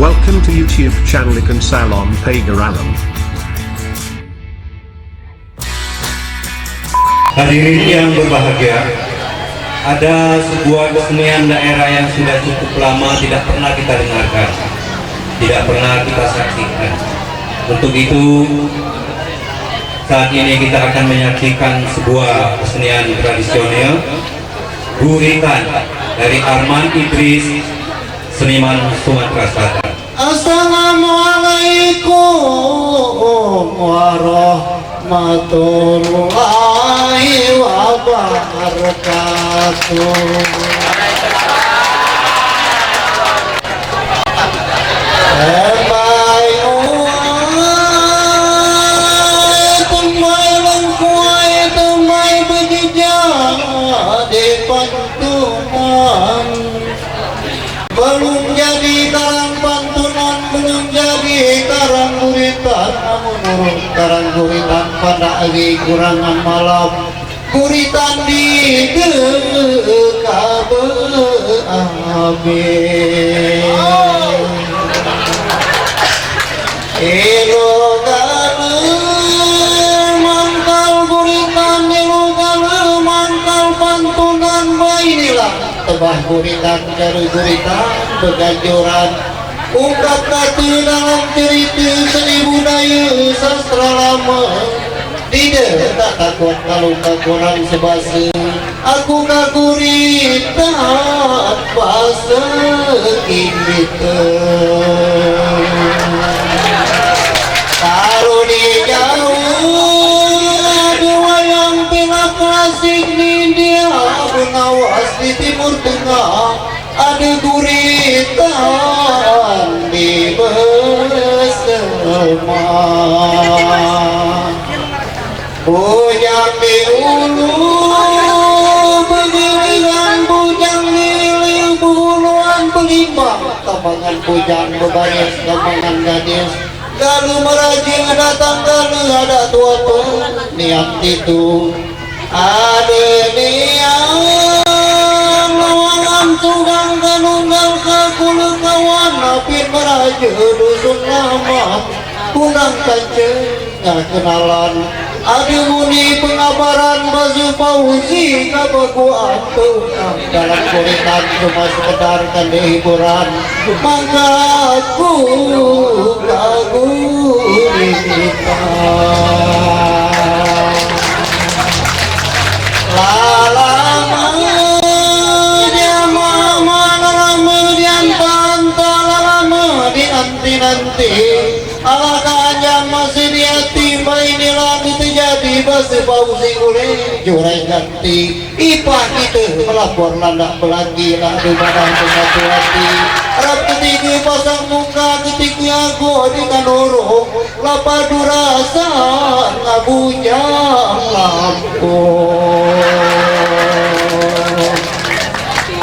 Welcome to YouTube channel Ikan Salon Pagaralam. Hadirin yang berbahagia, ada sebuah kesenian daerah yang sudah cukup lama tidak pernah kita dengarkan, tidak pernah kita saksikan. Untuk itu, saat ini kita akan menyaksikan sebuah kesenian tradisional Guritan dari Arman Idris, seniman Sumatera Selatan. Assalamualaikum warahmatullahi wabarakatuh. Belum jadi karang pantunan, belum jadi karang guritan, namun urut karang guritan pada agi kurangan malam guritan di dekabe amin ilogane mangkal guritan, ilogane mangkal pantunan bainilah tebah guritan dari guritan beganjuran ungkap kata dalam cerita seni budaya sastra lama tidak tak takut kalau kurang sebasa aku kaguritan bahasa kita taruh di jauh dua yang pila klasik di dia pengawas di timur tengah ada guritan di bersama bujang di ulu begiliran bujang milik buluan belimbang tambangan bujang bebaris tambangan gadis kalau merajing datang kalau ada tua niat itu ada niat tugang kanunggal kakulu kawan api meraja dusun lama kunang kanceng gak kenalan ada muni pengabaran bazu pausi kabakuan tukang dalam kuritan cuma sekedar kande hiburan maka aku kaguritan lalama nanti alakannya masih di hati ini lagi terjadi basi pausi oleh jurai ganti ipah kita melapor landak pelagi lah di badan pengaku hati Arab ketiga pasang muka ketika aku di kanoro lapadu rasa ngabujang lampu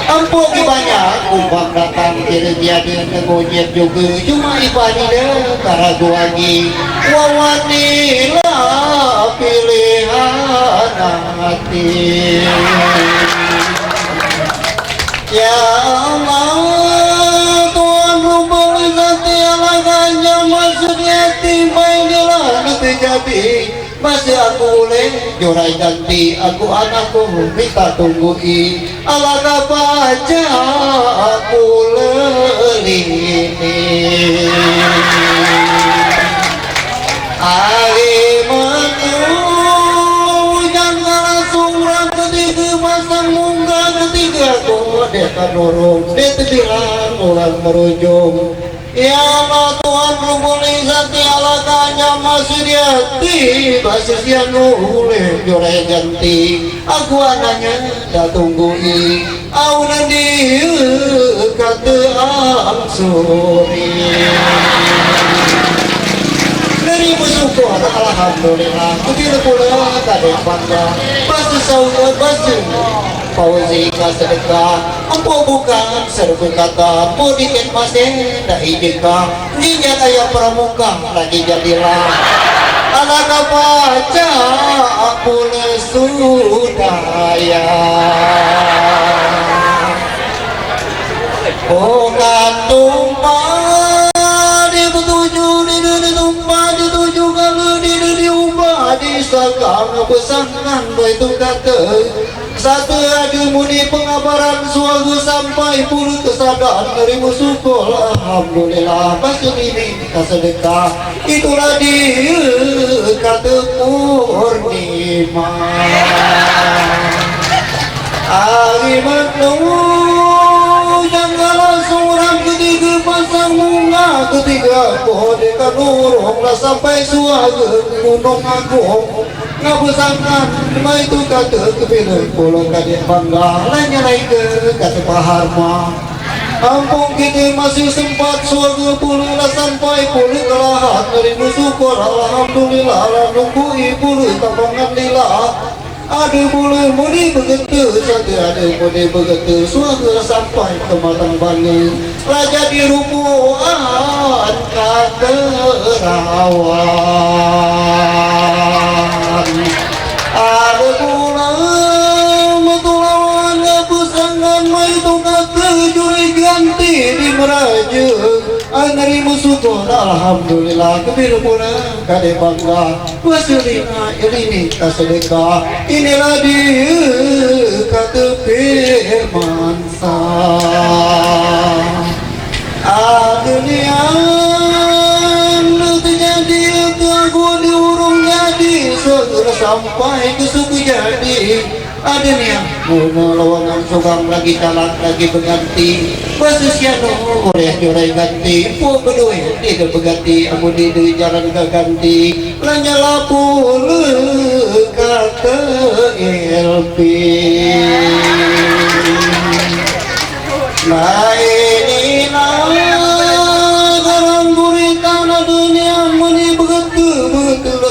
ampun banyak umpang datang tidak jadi ngegonyet juga cuma ipani deh karagu lagi wawanilah pilihan hati ya Allah Tuhan rubah hati alakannya maksudnya tiba inilah nanti jadi masih aku boleh jurai ganti aku anakku minta tungguin ala baca aku lelini hari menujang langsung rang ketiga masang munggah ketiga aku dekat dorong detibilan ulang merujung ya Allah Tuhan rubuli zati alakannya masih di hati basis yang nulih jurai ganti aku anaknya dah tungguin aku nanti kata angsuri dari bersyukur alhamdulillah begitu pula tak ada bangga basis saudara basis pausi sedekah ampo bukan serbu kata ampo dikit masih dah hidika niat ayah pramuka lagi jadilah anak baca aku lesudaya bukan tumpah pesankan itu kata satu ada muni pengabaran suatu sampai puluh kesadaran dari syukur alhamdulillah pasti ini kita sedekah itulah dia kata purnima Alimat janganlah seorang ketiga pasang bunga ketiga pohon dekat nurunglah sampai suaga gunung agung ngabesangkan cuma itu kata kebilang pulau kadir bangga lainnya naik ke kata paharma ampun kita masih sempat suaga puluh lah sampai puluh kelahan dari syukur alhamdulillah lah nunggu puluh tabangan lila ada boleh mudi begitu saja ada boleh begitu suara sampai ke matang bani raja di rubuhan kata rawan ada pula metulawan kepusangan itu kata juri ganti di meraja anari musuh alhamdulillah kebir pula kade bangga wasulina ini kasedekah inilah dia kata firman adunian terjadi aku diurung jadi segera sampai ke suku jadi adanya muna lawangan sugang lagi talak lagi berganti Basusiano oleh jurai ganti po bedoy tidak berganti amu di jalan ganti lanyala pula kata LP nah inilah garang guritan dunia muni begitu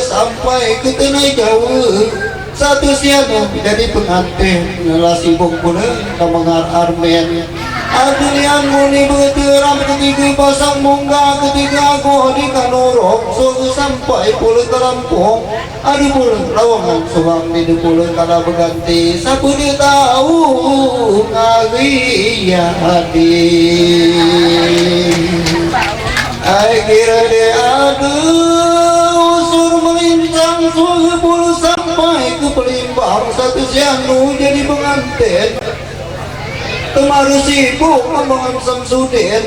sampai ke tanah jauh satu siang jadi pengantin nala sibuk pula kamangar armen adunian muni beteram ketiga pasang munggah ketiga aku di kanurok suatu sampai pula ke Lampung ada pula lawangan suang di pula kada berganti sapu dia tahu ngari ya hadi kira dia ada usur melintang suatu pula sampai ke Pelimbang satu siang jadi pengantin kemarin sibuk ngomong Samsudin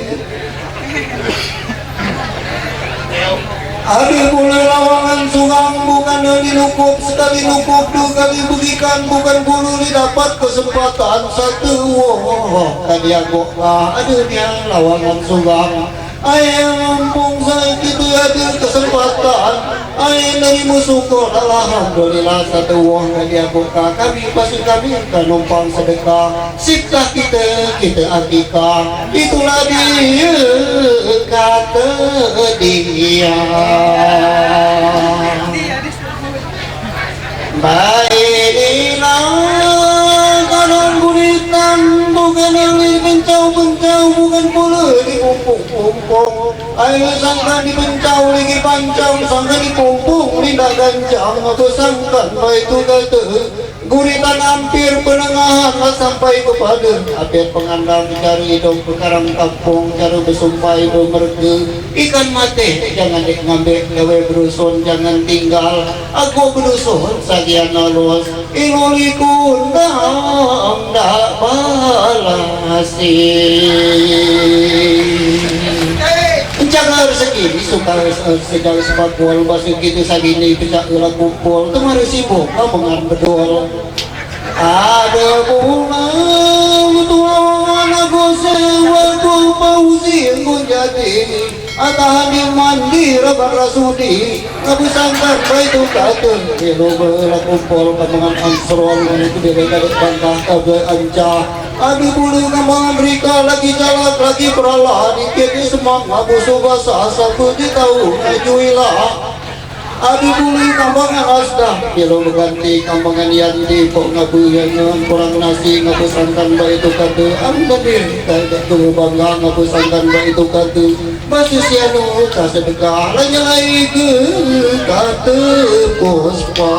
ada pula lawangan sungang bukan dilukup sekali lukup dua kali begikan bukan bulu didapat kesempatan satu tadi aku ada dia lawangan sungang ayah mumpung saya itu ada kesempatan ayah dari musuhku alhamdulillah satu uang dari aku kami pasti kami akan numpang sedekah sikah kita akikah itulah dia kata dia baiklah kadang guritan bukan yang dipencau-pencau bukan pula dipumpung-pumpung ayo sangka dipencau lagi pancau sangka dipumpung tidak gancang atau sangka itu kata guritan hampir penengahan sampai kepada hampir pengandang cari hidup perkarang kampung cari bersumpah hidup mereka ikan mati jangan ngambil gawe berusun jangan tinggal aku berusun sagian nalus iloli kundang dak balasi jangan rezeki suka sedang sebab bual basuh gitu sagini bisa ulah kumpul kemarin sibuk ngomongan bedol ada bunga betulan aku sewa ku pausi aku jadi atahan di mandi rabar rasudi aku sangkar itu kata kilo berlakumpul ngomongan ansrol itu direkadek bantah kabe ancah aduh bulu ngomong mereka lagi jalan lagi peralah dikit ni semang aku subasa sabu di tahu ngajuilah aduh bulu kambangan asdah kilo berganti kambangan yanti kok ngabuyangan kurang nasi ngabusangkan baik itu kata ambil tidak tuh bangga ngabusangkan baik itu kata masih sianu tak sedekah lagi ke kata puspa.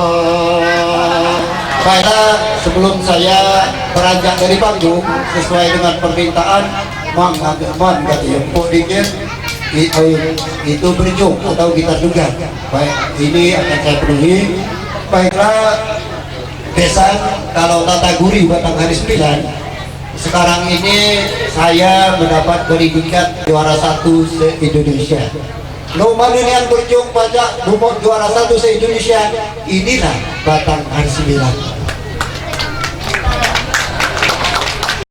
Baiklah, sebelum saya beranjak dari panggung sesuai dengan permintaan Mang kata empuk dikit itu berjung atau kita duga. Baik, ini akan saya penuhi Baiklah, Besan, kalau Tata Guri Batang hari 9, sekarang ini saya mendapat predikat juara 1 se-Indonesia. Nomor yang berjuang pajak nomor juara 1 se-Indonesia, inilah Batang hari 9.